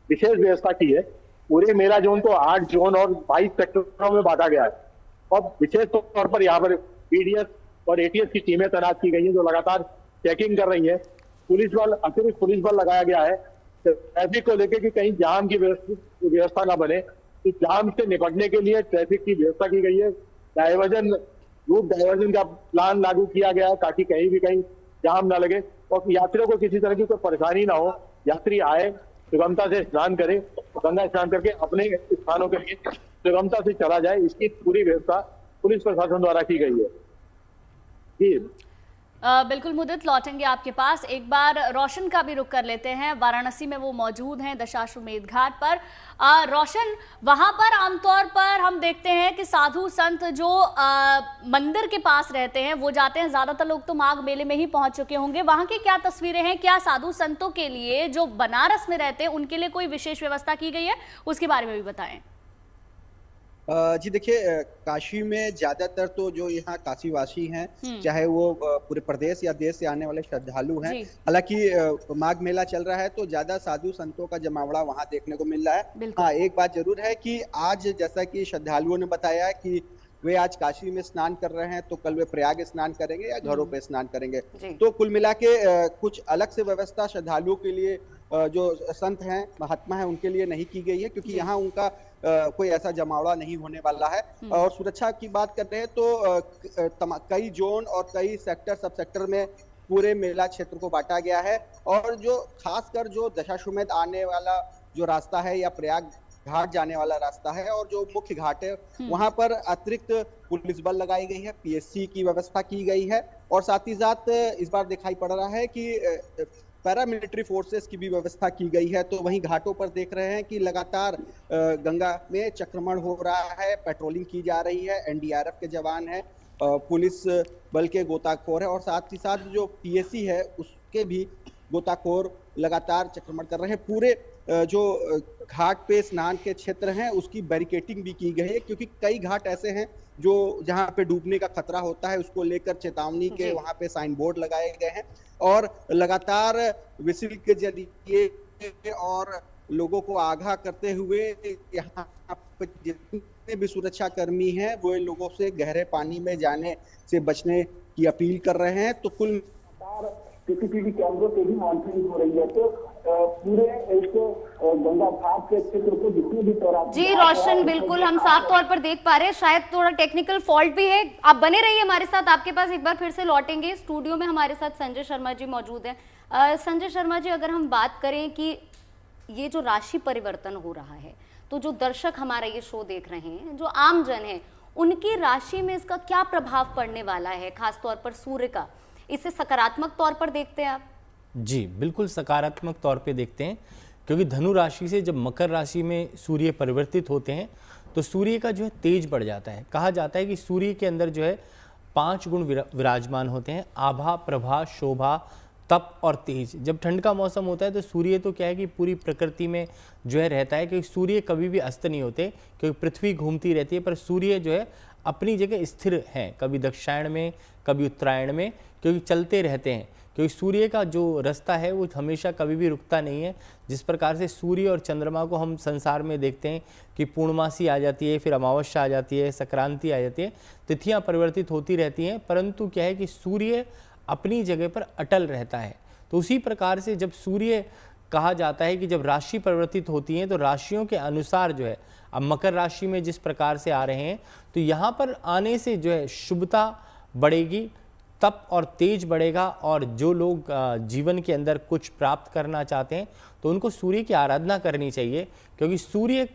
S5: विशेष व्यवस्था की है। पूरे मेला जोन को 8 जोन और 22 सेक्टरों में बांटा गया है और विशेष तौर पर यहाँ पर पीडीएस और एटीएस की टीमें तैनात की गई हैं जो लगातार चेकिंग कर रही है। पुलिस बल, अतिरिक्त पुलिस बल लगाया गया है ट्रैफिक को लेकर कि कहीं जाम की व्यवस्था ना बने। तो जाम से निपटने के लिए ट्रैफिक की व्यवस्था की गई है। रूट डाइवर्जन का प्लान लागू किया गया है ताकि कहीं भी कहीं जाम ना लगे और यात्रियों को किसी तरह की कोई परेशानी ना हो। यात्री आए, सुगमता से स्नान करे, गंगा स्नान करके अपने स्थानों के लिए सुगमता से चला जाए, इसकी पूरी व्यवस्था पुलिस प्रशासन द्वारा की गई है। जी
S1: बिल्कुल मुदित, लौटेंगे आपके पास। एक बार रोशन का भी रुख कर लेते हैं। वाराणसी में वो मौजूद हैं दशाश्वमेध घाट पर। रोशन, वहां पर आमतौर पर हम देखते हैं कि साधु संत जो मंदिर के पास रहते हैं वो जाते हैं, ज्यादातर लोग तो माघ मेले में ही पहुंच चुके होंगे। वहां की क्या तस्वीरें हैं? क्या साधु संतों के लिए जो बनारस में रहते हैं उनके लिए कोई विशेष व्यवस्था की गई है? उसके बारे में भी बताएं।
S6: जी देखिए, काशी में ज्यादातर तो जो यहाँ काशीवासी हैं, चाहे वो पूरे प्रदेश या देश से आने वाले श्रद्धालु हैं, हालांकि माघ मेला चल रहा है तो ज्यादा साधु संतों का जमावड़ा वहां देखने को मिल रहा है। हाँ, एक बात जरूर है कि आज जैसा कि श्रद्धालुओं ने बताया कि वे आज काशी में स्नान कर रहे हैं तो कल वे प्रयाग स्नान करेंगे या घरों पे स्नान करेंगे। तो कुल मिला के कुछ अलग से व्यवस्था श्रद्धालुओं के लिए जो संत हैं, महात्मा हैं, उनके लिए नहीं की गई है, क्योंकि यहाँ उनका कोई ऐसा जमावड़ा नहीं होने वाला है। और सुरक्षा की बात करते हैं तो कई जोन और कई सेक्टर, सब सेक्टर में पूरे मेला क्षेत्र को बांटा गया है। और जो खासकर जो दशाश्वमेध आने वाला जो रास्ता है या प्रयाग घाट जाने वाला रास्ता है और जो मुख्य घाट है, वहां पर अतिरिक्त पुलिस बल लगाई गई है, पीएससी की व्यवस्था की गई है। और साथ ही साथ इस बार दिखाई पड़ रहा है कि पैरामिलिट्री फोर्सेस की भी व्यवस्था की गई है। तो वहीं घाटों पर देख रहे हैं कि लगातार गंगा में चक्रमण हो रहा है, पेट्रोलिंग की जा रही है, एनडीआरएफ के जवान हैं, पुलिस बल के गोताखोर है और साथ ही साथ जो पीएससी है उसके भी गोताखोर लगातार चक्रमण कर रहे हैं। पूरे जो घाट पे स्नान के क्षेत्र हैं उसकी बैरिकेटिंग भी की गई है, क्योंकि कई घाट ऐसे हैं जो जहां पे डूबने का खतरा होता है, उसको लेकर चेतावनी के वहां पे साइन बोर्ड लगाए गए हैं। और लगातार विसिल के जरिए और लोगों को आगाह करते हुए यहाँ पे जितने भी सुरक्षा कर्मी हैं वो लोगों से गहरे पानी में जाने से बचने की अपील कर रहे हैं। तो कुल सीसीटीवी कैमरों से भी मॉनिटरिंग हो रही है। तो पूरे गंगा घाट के क्षेत्र को जितने भी
S2: जी रोशन, बिल्कुल हम साफ तौर पर देख पा रहे हैं, शायद थोड़ा टेक्निकल फॉल्ट भी है। आप बने रहिए हमारे साथ, आपके पास एक बार फिर से लौटेंगे। स्टूडियो में हमारे साथ संजय शर्मा जी मौजूद हैं। संजय शर्मा जी, अगर हम बात करें कि ये जो राशि परिवर्तन हो रहा है, तो जो दर्शक हमारा ये शो देख रहे हैं, जो आम जन है, उनकी राशि में इसका क्या प्रभाव पड़ने वाला है, खासतौर पर सूर्य का? इसे सकारात्मक तौर पर देखते हैं आप?
S4: जी बिल्कुल सकारात्मक तौर पे देखते हैं, क्योंकि धनु राशि से जब मकर राशि में सूर्य परिवर्तित होते हैं तो सूर्य का जो है तेज बढ़ जाता है। कहा जाता है कि सूर्य के अंदर जो है 5 गुण विराजमान होते हैं: आभा, प्रभा, शोभा, तप और तेज। जब ठंड का मौसम होता है तो सूर्य तो क्या है कि पूरी प्रकृति में जो है रहता है, क्योंकि सूर्य कभी भी अस्त नहीं होते, क्योंकि पृथ्वी घूमती रहती है, पर सूर्य जो है अपनी जगह स्थिर हैं, कभी दक्षिणायन में कभी उत्तरायण में, क्योंकि चलते रहते हैं। क्योंकि सूर्य का जो रास्ता है वो हमेशा कभी भी रुकता नहीं है। जिस प्रकार से सूर्य और चंद्रमा को हम संसार में देखते हैं कि पूर्णमासी आ जाती है, फिर अमावस्या आ जाती है, संक्रांति आ जाती है, तिथियां परिवर्तित होती रहती हैं, परंतु क्या है कि सूर्य अपनी जगह पर अटल रहता है। तो उसी प्रकार से जब सूर्य, कहा जाता है कि जब राशि परिवर्तित होती हैं तो राशियों के अनुसार जो है, अब मकर राशि में जिस प्रकार से आ रहे हैं तो यहाँ पर आने से जो है शुभता बढ़ेगी, तप और तेज बढ़ेगा। और जो लोग जीवन के अंदर कुछ प्राप्त करना चाहते हैं तो उनको सूर्य की आराधना करनी चाहिए। क्योंकि सूर्य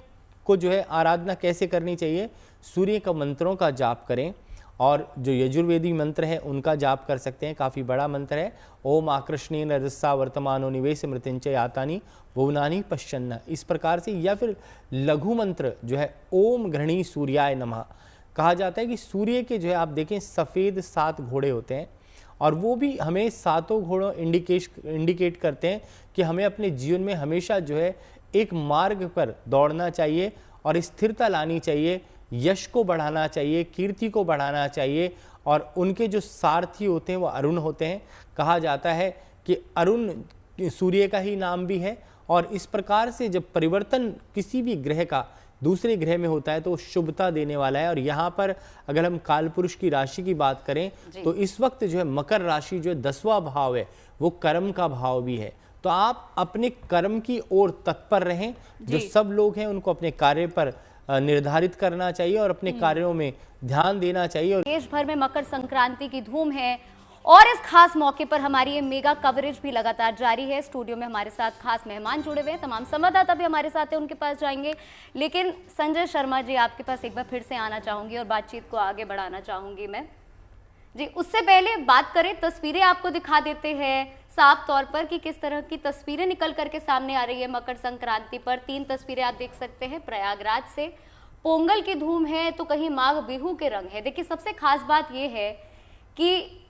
S4: को जो है आराधना कैसे करनी चाहिए, सूर्य का मंत्रों का जाप करें, और जो यजुर्वेदी मंत्र है उनका जाप कर सकते हैं, काफ़ी बड़ा मंत्र है। ओम आकृष्णेन रजसा वर्तमानो निवेश मृत्युंजय आतानी भुवनानि पश्चन्न, इस प्रकार से। या फिर लघु मंत्र जो है ओम घृणी सूर्याय नमः। कहा जाता है कि सूर्य के जो है आप देखें सफ़ेद 7 घोड़े होते हैं, और वो भी हमें 7 घोड़ों इंडिकेट करते हैं कि हमें अपने जीवन में हमेशा जो है एक मार्ग पर दौड़ना चाहिए और स्थिरता लानी चाहिए, यश को बढ़ाना चाहिए, कीर्ति को बढ़ाना चाहिए। और उनके जो सारथी होते हैं वो अरुण होते हैं। कहा जाता है कि अरुण सूर्य का ही नाम भी है। और इस प्रकार से जब परिवर्तन किसी भी ग्रह का दूसरे ग्रह में होता है तो शुभता देने वाला है। और यहाँ पर अगर हम कालपुरुष की राशि की बात करें तो इस वक्त जो है मकर राशि जो 10वां भाव है वो कर्म का भाव भी है। तो आप अपने कर्म की ओर तत्पर रहें। जो सब लोग हैं उनको अपने कार्य पर निर्धारित करना चाहिए और अपने कार्यों में ध्यान देना चाहिए। और
S2: देश भर में मकर संक्रांति की धूम है और इस खास मौके पर हमारी ये मेगा कवरेज भी लगातार जारी है। स्टूडियो में हमारे साथ खास मेहमान जुड़े हुए हैं, तमाम संवाददाता भी हमारे साथ हैं, उनके पास जाएंगे। लेकिन संजय शर्मा जी, आपके पास एक बार फिर से आना चाहूंगी और बातचीत को आगे बढ़ाना चाहूंगी मैं जी। उससे पहले बात करें, तस्वीरें आपको दिखा देते हैं साफ तौर पर कि किस तरह की तस्वीरें निकल करके सामने आ रही है मकर संक्रांति पर। 3 तस्वीरें आप देख सकते हैं प्रयागराज से। पोंगल की धूम है तो कहीं माघ बिहू के रंग है। देखिए, सबसे खास बात यह है कि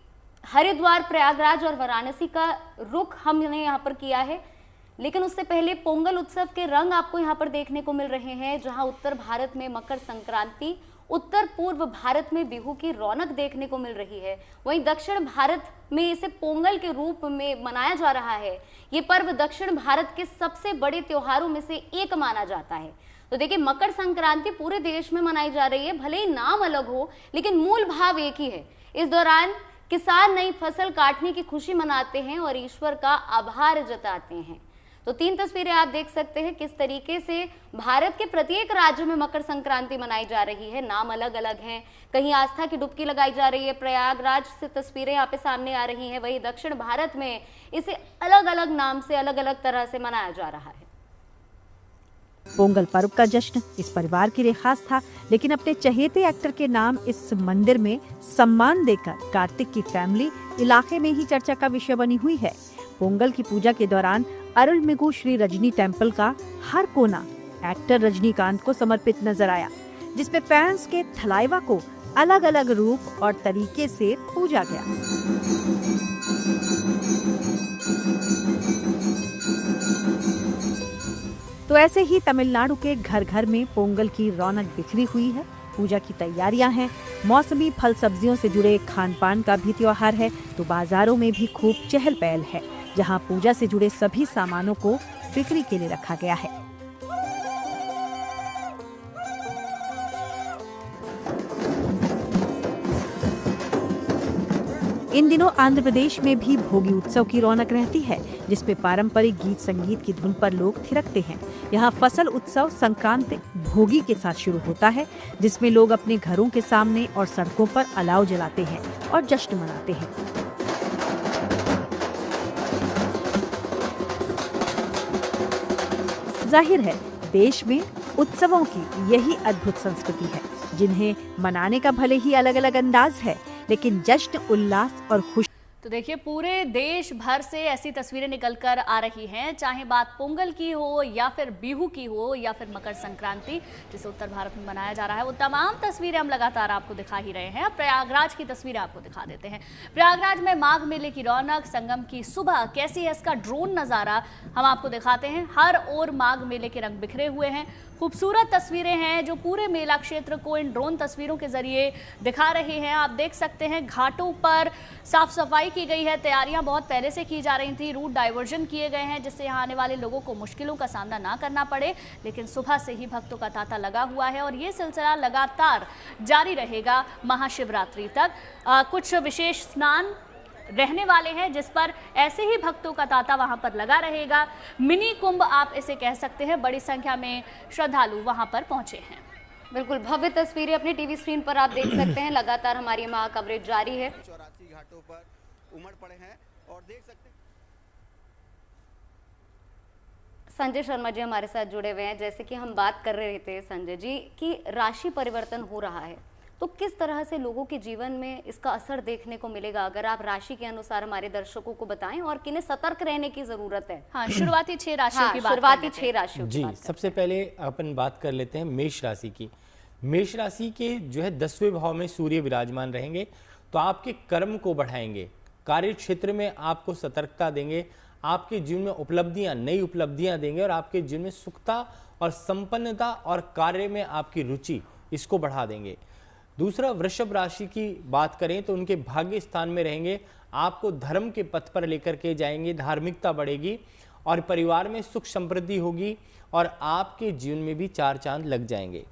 S2: हरिद्वार, प्रयागराज और वाराणसी का रुख हमने यहाँ पर किया है। लेकिन उससे पहले पोंगल उत्सव के रंग आपको यहाँ पर देखने को मिल रहे हैं, जहाँ उत्तर भारत में मकर संक्रांति, उत्तर पूर्व भारत में बिहू की रौनक देखने को मिल रही है। वहीं दक्षिण भारत में इसे पोंगल के रूप में मनाया जा रहा है। ये पर्व दक्षिण भारत के सबसे बड़े त्योहारों में से एक माना जाता है। तो देखिए, मकर संक्रांति पूरे देश में मनाई जा रही है, भले ही नाम अलग हो लेकिन मूल भाव एक ही है। इस दौरान किसान नई फसल काटने की खुशी मनाते हैं और ईश्वर का आभार जताते हैं। तो 3 तस्वीरें आप देख सकते हैं किस तरीके से भारत के प्रत्येक राज्य में मकर संक्रांति मनाई जा रही है। नाम अलग अलग हैं, कहीं आस्था की डुबकी लगाई जा रही है, प्रयागराज से तस्वीरें यहाँ पे सामने आ रही हैं। वहीं दक्षिण भारत में इसे अलग अलग नाम से, अलग अलग तरह से मनाया जा रहा है।
S7: पोंगल पर्व का जश्न इस परिवार के लिए खास था, लेकिन अपने चहेते एक्टर के नाम इस मंदिर में सम्मान देकर कार्तिक की फैमिली इलाके में ही चर्चा का विषय बनी हुई है। पोंगल की पूजा के दौरान अरुलमिगु श्री रजनी टेम्पल का हर कोना एक्टर रजनीकांत को समर्पित नजर आया, जिसमें फैंस के थलाइवा को अलग अलग रूप और तरीके से पूजा गया। तो ऐसे ही तमिलनाडु के घर घर में पोंगल की रौनक बिखरी हुई है। पूजा की तैयारियां हैं, मौसमी फल सब्जियों से जुड़े खान पान का भी त्योहार है, तो बाजारों में भी खूब चहल पहल है, जहां पूजा से जुड़े सभी सामानों को बिक्री के लिए रखा गया है। इन दिनों आंध्र प्रदेश में भी भोगी उत्सव की रौनक रहती है, जिसमें पारंपरिक गीत संगीत की धुन पर लोग थिरकते हैं। यहाँ फसल उत्सव संक्रांति भोगी के साथ शुरू होता है, जिसमें लोग अपने घरों के सामने और सड़कों पर अलाव जलाते हैं और जश्न मनाते हैं। जाहिर है, देश में उत्सवों की यही अद्भुत संस्कृति है, जिन्हें मनाने का भले ही अलग अलग अंदाज है, लेकिन जश्न, उल्लास और खुशी।
S1: तो देखिए, पूरे देश भर से ऐसी तस्वीरें निकल कर आ रही हैं, चाहे बात पोंगल की हो या फिर बिहू की हो या फिर मकर संक्रांति जिसे उत्तर भारत में मनाया जा रहा है। वो तमाम तस्वीरें हम लगातार आपको दिखा ही रहे हैं। अब प्रयागराज की तस्वीरें आपको दिखा देते हैं। प्रयागराज में माघ मेले की रौनक, संगम की सुबह कैसी है, इसका ड्रोन नज़ारा हम आपको दिखाते हैं। हर ओर माघ मेले के रंग बिखरे हुए हैं। खूबसूरत तस्वीरें हैं जो पूरे मेला क्षेत्र को इन ड्रोन तस्वीरों के जरिए दिखा रहे हैं। आप देख सकते हैं घाटों पर साफ सफाई की गई है, तैयारियां बहुत पहले से की जा रही थी, रूट डाइवर्जन किए गए हैं जिससे यहाँ आने वाले लोगों को मुश्किलों का सामना ना करना पड़े। लेकिन सुबह से ही भक्तों का तांता लगा हुआ है और ये सिलसिला लगातार जारी रहेगा महाशिवरात्रि तक। कुछ विशेष स्नान रहने वाले हैं जिस पर ऐसे ही भक्तों का तांता वहां पर लगा रहेगा। मिनी कुंभ आप इसे कह सकते हैं, बड़ी संख्या में श्रद्धालु वहां पर पहुंचे हैं।
S2: बिल्कुल भव्य तस्वीरें अपनी टीवी स्क्रीन पर आप देख सकते हैं। लगातार हमारी महा कवरेज जारी है।
S6: 84 घाटों पर उमड़ पड़े हैं और देख सकते हैं
S2: संजय शर्मा जी हमारे साथ जुड़े हुए हैं। जैसे कि हम बात कर रहे थे संजय जी कि राशि परिवर्तन हो रहा है, तो किस तरह से लोगों के जीवन में इसका असर देखने को मिलेगा, अगर आप राशि के अनुसार हमारे दर्शकों को बताएं और किन्हें सतर्क रहने की जरूरत है।
S1: हाँ, शुरुआती 6 राशियों की बात
S2: शुरुआती 6 राशियों
S4: जी, सबसे पहले अपन बात कर लेते हैं मेष राशि की। मेष राशि के जो है 10वें भाव में सूर्य विराजमान रहेंगे, तो आपके कर्म को बढ़ाएंगे, कार्य क्षेत्र में आपको सतर्कता देंगे, आपके जीवन में उपलब्धियां, नई उपलब्धियां देंगे और आपके जीवन में सुखता और संपन्नता और कार्य में आपकी रुचि इसको बढ़ा देंगे। दूसरा, वृषभ राशि की बात करें तो उनके भाग्य स्थान में रहेंगे, आपको धर्म के पथ पर लेकर के जाएंगे, धार्मिकता बढ़ेगी और परिवार में सुख समृद्धि होगी और आपके जीवन में भी 4 चांद लग जाएंगे।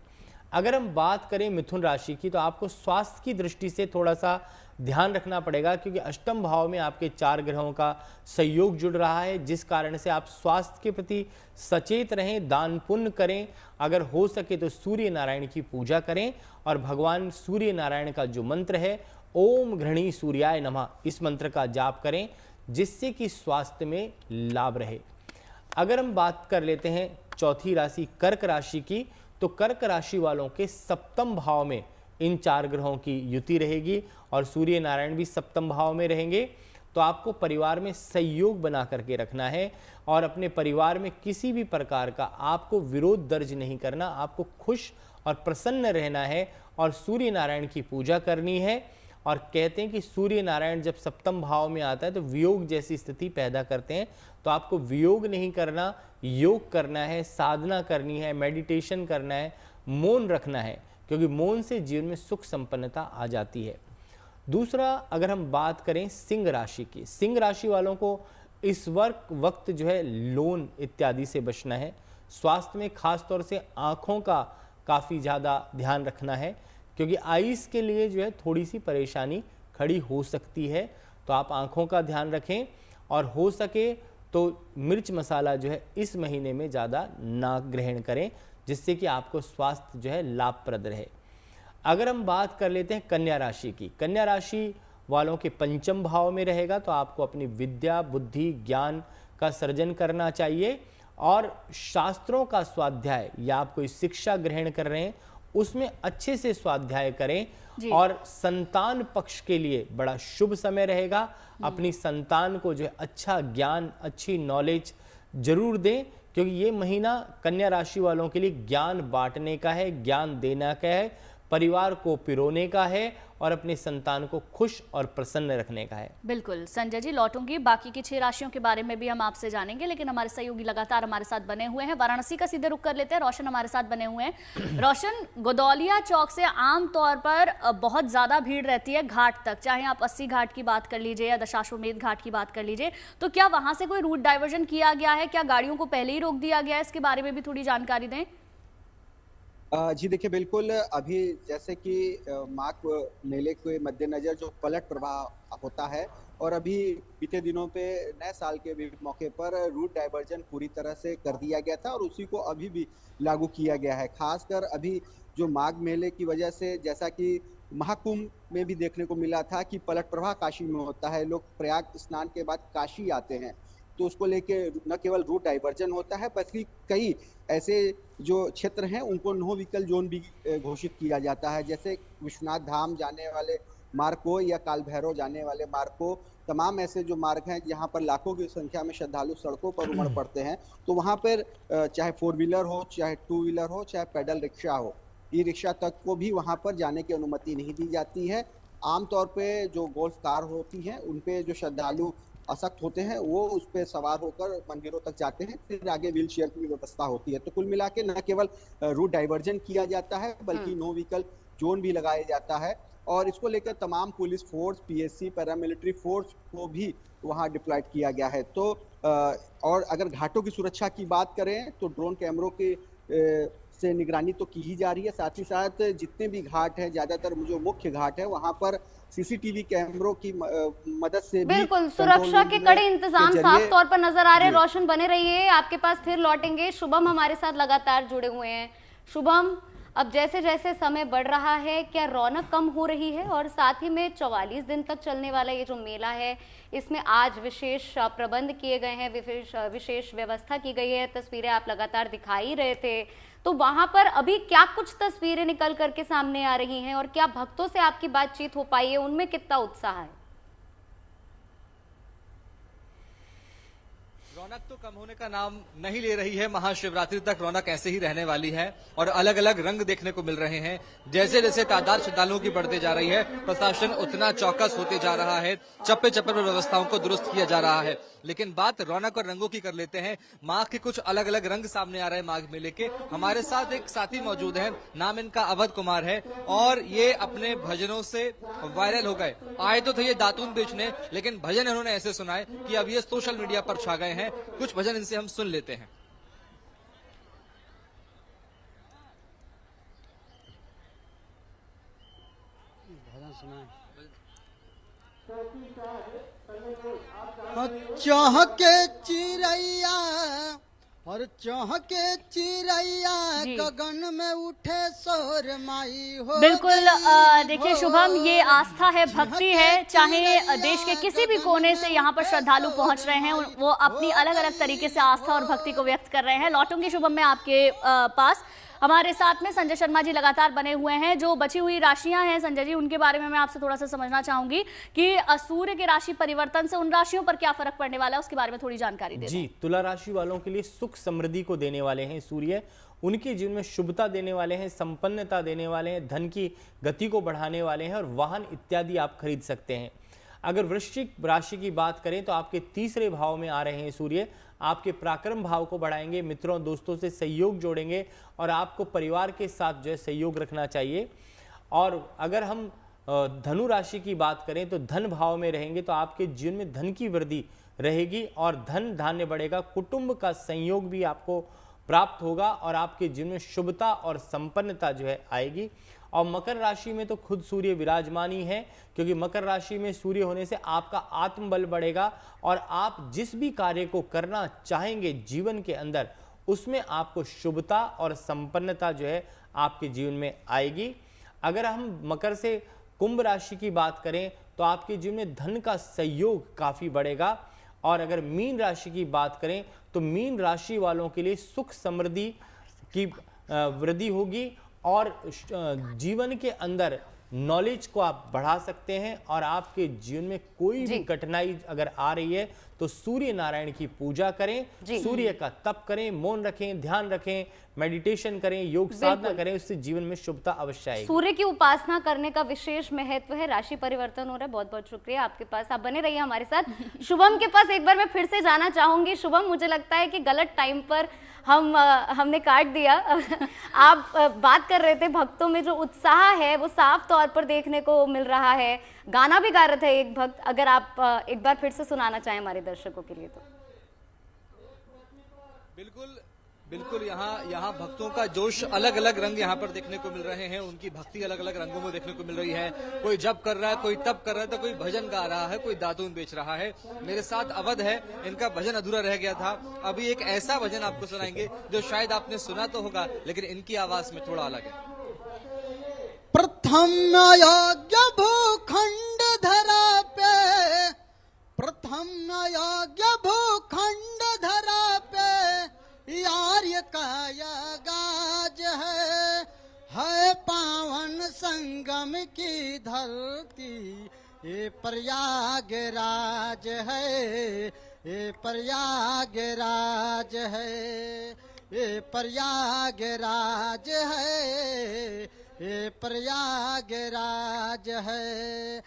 S4: अगर हम बात करें मिथुन राशि की, तो आपको स्वास्थ्य की दृष्टि से थोड़ा सा ध्यान रखना पड़ेगा, क्योंकि अष्टम भाव में आपके 4 ग्रहों का सहयोग जुड़ रहा है, जिस कारण से आप स्वास्थ्य के प्रति सचेत रहें, दान पुण्य करें, अगर हो सके तो सूर्य नारायण की पूजा करें और भगवान सूर्य नारायण का जो मंत्र है ओम घृणी सूर्याय नमः, इस मंत्र का जाप करें, जिससे कि स्वास्थ्य में लाभ रहे। अगर हम बात कर लेते हैं चौथी राशि कर्क राशि की, तो कर्क राशि वालों के सप्तम भाव में इन 4 ग्रहों की युति रहेगी और सूर्य नारायण भी सप्तम भाव में रहेंगे। तो आपको परिवार में सहयोग बना करके रखना है और अपने परिवार में किसी भी प्रकार का आपको विरोध दर्ज नहीं करना, आपको खुश और प्रसन्न रहना है और सूर्य नारायण की पूजा करनी है और कहते हैं कि सूर्य नारायण जब सप्तम भाव में आता है तो वियोग जैसी स्थिति पैदा करते हैं। तो आपको वियोग नहीं करना, योग करना है, साधना करनी है, मेडिटेशन करना है, मौन रखना है, क्योंकि मौन से जीवन में सुख संपन्नता आ जाती है। दूसरा, अगर हम बात करें सिंह राशि की, सिंह राशि वालों को इस वक्त जो है लोन इत्यादि से बचना है। स्वास्थ्य में खास तौर से आँखों का काफ़ी ज़्यादा ध्यान रखना है, क्योंकि आइस के लिए जो है थोड़ी सी परेशानी खड़ी हो सकती है। तो आप आँखों का ध्यान रखें और हो सके तो मिर्च मसाला जो है इस महीने में ज़्यादा ना ग्रहण करें, जिससे कि आपको स्वास्थ्य जो है लाभप्रद रहे। अगर हम बात कर लेते हैं कन्या राशि की, कन्या राशि वालों के पंचम भाव में रहेगा, तो आपको अपनी विद्या, बुद्धि, ज्ञान का सृजन करना चाहिए और शास्त्रों का स्वाध्याय या आप कोई शिक्षा ग्रहण कर रहे हैं उसमें अच्छे से स्वाध्याय करें और संतान पक्ष के लिए बड़ा शुभ समय रहेगा। अपनी संतान को जो है अच्छा ज्ञान, अच्छी नॉलेज जरूर दें, क्योंकि ये महीना कन्या राशि वालों के लिए ज्ञान बांटने का है, ज्ञान देना का है, परिवार को पिरोने का है और अपने संतान को खुश और प्रसन्न रखने का है।
S1: बिल्कुल संजय जी, लौटूंगी बाकी की 6 राशियों के बारे में भी हम आपसे जानेंगे, लेकिन हमारे सहयोगी लगातार हमारे साथ बने हुए हैं। वाराणसी का सीधे रुख कर लेते हैं, रोशन हमारे साथ बने हुए हैं। रोशन, गोदौलिया चौक से आमतौर पर बहुत ज्यादा भीड़ रहती है घाट तक, चाहे आप 80 घाट की बात कर लीजिए या दशाश्वमेध घाट की बात कर लीजिए, तो क्या वहां से कोई रूट डाइवर्जन किया गया है? क्या गाड़ियों को पहले ही रोक दिया गया है? इसके बारे में भी थोड़ी जानकारी दें।
S6: जी देखिए, बिल्कुल अभी जैसे कि माघ मेले के मद्देनजर जो पलट प्रवाह होता है और अभी बीते दिनों पे नए साल के मौके पर रूट डाइवर्जन पूरी तरह से कर दिया गया था और उसी को अभी भी लागू किया गया है। खासकर अभी जो माघ मेले की वजह से, जैसा कि महाकुंभ में भी देखने को मिला था कि पलट प्रवाह काशी में होता है, लोग प्रयाग स्नान के बाद काशी आते हैं, तो उसको लेके न केवल रूट डाइवर्जन होता है बल्कि कई ऐसे जो क्षेत्र हैं उनको नो व्हीकल जोन भी घोषित किया जाता है। जैसे विश्वनाथ धाम जाने वाले मार्ग को या काल भैरव जाने वाले मार्ग को, तमाम ऐसे जो मार्ग हैं जहां पर लाखों की संख्या में श्रद्धालु सड़कों पर उमड़ पड़ते हैं, तो वहां पर चाहे 4 व्हीलर हो, चाहे 2 व्हीलर हो, चाहे पैडल रिक्शा हो, ई रिक्शा तक को भी वहां पर जाने की अनुमति नहीं दी जाती है। आमतौर पे जो गोल्फ कार होती हैं उन पे जो श्रद्धालु असक्त होते हैं वो उस पर सवार होकर मंदिरों तक जाते हैं, फिर आगे व्हील चेयर की व्यवस्था होती है। तो कुल मिला के न केवल रूट डाइवर्जन किया जाता है बल्कि नो व्हीकल जोन भी लगाया जाता है और इसको लेकर तमाम police force, PSC, paramilitary force को भी वहां डिप्लॉयड किया गया है। तो और अगर घाटों की सुरक्षा की बात करें तो ड्रोन कैमरों की से निगरानी तो की ही जा रही है, साथ ही साथ जितने भी घाट हैं, ज्यादातर जो मुख्य घाट है वहां पर सीसीटीवी कैमरों की मदद से
S2: बिल्कुल सुरक्षा के कड़े इंतजाम साफ तौर पर नजर आ रहे हैं। रोशन बने रहिए, आपके पास फिर लौटेंगे। शुभम हमारे साथ लगातार जुड़े हुए हैं। शुभम, अब जैसे जैसे समय बढ़ रहा है, क्या रौनक कम हो रही है? और साथ ही में 44 दिन तक चलने वाला ये जो मेला है, इसमें आज विशेष प्रबंध किए गए हैं, विशेष व्यवस्था की गई है। तस्वीरें आप लगातार दिखा ही रहे थे, तो वहां पर अभी क्या कुछ तस्वीरें निकल करके सामने आ रही हैं और क्या भक्तों से आपकी बातचीत हो पाई है? उनमें कितना उत्साह है?
S3: रौनक तो कम होने का नाम नहीं ले रही है। महाशिवरात्रि तक रौनक ऐसे ही रहने वाली है और अलग अलग रंग देखने को मिल रहे हैं। जैसे जैसे तादाद श्रद्धालुओं की बढ़ती जा रही है, प्रशासन उतना चौकस होते जा रहा है, चप्पे चप्पे पर व्यवस्थाओं को दुरुस्त किया जा रहा है। लेकिन बात रौनक और रंगों की कर लेते हैं। माघ के कुछ अलग अलग रंग सामने आ रहे हैं माघ मेले के। हमारे साथ एक साथी मौजूद है, नाम इनका अवध कुमार है और ये अपने भजनों से वायरल हो गए। आए तो थे ये दातून बेचने, लेकिन भजन इन्होंने ऐसे सुनाए कि अब ये सोशल मीडिया पर छा गए हैं। कुछ भजन इनसे हम सुन लेते हैं।
S8: चहके चिड़ैया और चहके चिड़ैया गगन में उठे शोर माई हो।
S1: बिल्कुल देखिए शुभम, ये आस्था है, भक्ति है। चाहे देश के किसी भी कोने से यहाँ पर श्रद्धालु पहुंच रहे हैं, वो अपनी अलग अलग तरीके से आस्था और भक्ति को व्यक्त कर रहे हैं। लौटूंगी शुभम मैं आपके पास। हमारे साथ में संजय शर्मा जी लगातार बने हुए हैं। जो बची हुई राशियां हैं संजय जी, उनके बारे में मैं आपसे थोड़ा सा समझना चाहूंगी कि सूर्य के राशि परिवर्तन से उन राशियों पर क्या फर्क पड़ने वाला है, उसके बारे में थोड़ी जानकारी दें।
S4: जी, तुला राशि वालों के लिए सुख समृद्धि को देने वाले हैं सूर्य। उनके जीवन में शुभता देने वाले हैं, संपन्नता देने वाले हैं, धन की गति को बढ़ाने वाले हैं और वाहन इत्यादि आप खरीद सकते हैं। अगर वृश्चिक राशि की बात करें तो आपके तीसरे भाव में आ रहे हैं सूर्य, आपके पराक्रम भाव को बढ़ाएंगे, मित्रों दोस्तों से सहयोग जोड़ेंगे और आपको परिवार के साथ जो है सहयोग रखना चाहिए। और अगर हम धनु राशि की बात करें तो धन भाव में रहेंगे तो आपके जीवन में धन की वृद्धि रहेगी और धन धान्य बढ़ेगा, कुटुंब का संयोग भी आपको प्राप्त होगा और आपके जीवन में शुभता और संपन्नता जो है आएगी। और मकर राशि में तो खुद सूर्य विराजमान ही है, क्योंकि मकर राशि में सूर्य होने से आपका आत्मबल बढ़ेगा और आप जिस भी कार्य को करना चाहेंगे जीवन के अंदर उसमें आपको शुभता और संपन्नता जो है आपके जीवन में आएगी। अगर हम मकर से कुंभ राशि की बात करें तो आपके जीवन में धन का सहयोग काफी बढ़ेगा। और अगर मीन राशि की बात करें तो मीन राशि वालों के लिए सुख समृद्धि की वृद्धि होगी और जीवन के अंदर नॉलेज को आप बढ़ा सकते हैं। और आपके जीवन में कोई भी कठिनाई अगर आ रही है तो सूर्य नारायण की पूजा करें, सूर्य का तप करें, मौन रखें, ध्यान रखें, मेडिटेशन करें, योग साधना करें, उससे जीवन में शुभता अवश्य आएगी।
S2: सूर्य की उपासना करने का विशेष महत्व है। राशि परिवर्तन हो रहा है, बहुत बहुत शुक्रिया आपके पास, आप बने रहिए हमारे साथ। शुभम के पास एक बार मैं फिर से जाना चाहूंगी। शुभम, मुझे लगता है कि गलत टाइम पर हमने काट दिया। आप बात कर रहे थे भक्तों में जो उत्साह है वो साफ तौर पर देखने को मिल रहा है, गाना भी गा रहे थे एक भक्त, अगर आप एक बार फिर से सुनाना चाहें हमारे दर्शकों के लिए तो।
S3: बिल्कुल बिल्कुल, यहाँ भक्तों का जोश अलग अलग रंग यहाँ पर देखने को मिल रहे हैं, उनकी भक्ति अलग अलग रंगों में देखने को मिल रही है। कोई जप कर रहा है, कोई तप कर रहा है, तो कोई भजन गा रहा है, कोई दातून बेच रहा है। मेरे साथ अवध है, इनका भजन अधूरा रह गया था। अभी एक ऐसा भजन आपको सुनाएंगे जो शायद आपने सुना तो होगा, लेकिन इनकी आवाज में थोड़ा अलग है।
S9: प्रथम यज्ञ भूखंड धरा पे, प्रथम यज्ञ भूखंड धरा पे, यार्य का गाज है पावन संगम की धरती, ये प्रयागराज है, ये प्रयागराज है, ये प्रयागराज है, ये प्रयागराज है।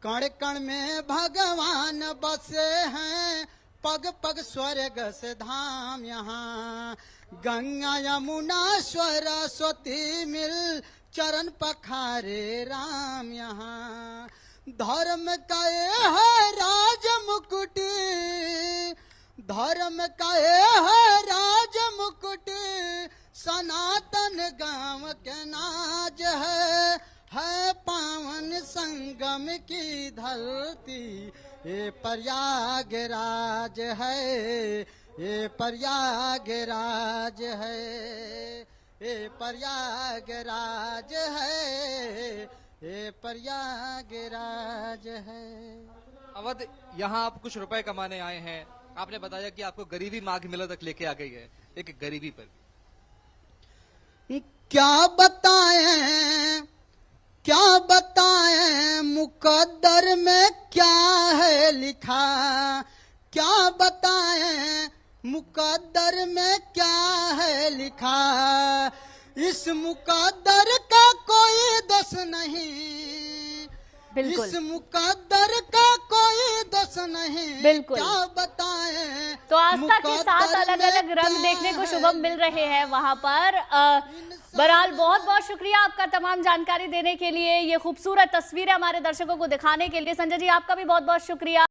S9: कण कण में भगवान बसे हैं, पग पग स्वर्ग से धाम यहाँ, गंगा यमुना सरस्वती मिल चरण पखारे राम यहाँ। धर्म का ये है राज मुकुट, धर्म का ये है राज मुकुट, सनातन गांव के नाज है पावन संगम की धरती, ये प्रयागराज है, ये प्रयागराज है, ये प्रयागराज है, ये प्रयागराज है।
S3: अवध, यहाँ आप कुछ रुपए कमाने आए हैं, आपने बताया कि आपको गरीबी माघ मेला तक लेके आ गई है, एक गरीबी पर
S9: क्या बताएं, क्या बताएं, मुकद्दर में क्या है लिखा, क्या बताएं, मुकद्दर में क्या है लिखा, इस मुकद्दर का कोई दोष नहीं, इस मुकद्दर का कोई दोष नहीं,
S1: बिल्कुल।
S9: क्या बताएं।
S1: तो आस्था के साथ अलग अलग रंग देखने को शुभम मिल रहे हैं वहां पर। बहरहाल बहुत बहुत शुक्रिया आपका तमाम जानकारी देने के लिए, ये खूबसूरत तस्वीरें हमारे दर्शकों को दिखाने के लिए। संजय जी, आपका भी बहुत बहुत शुक्रिया।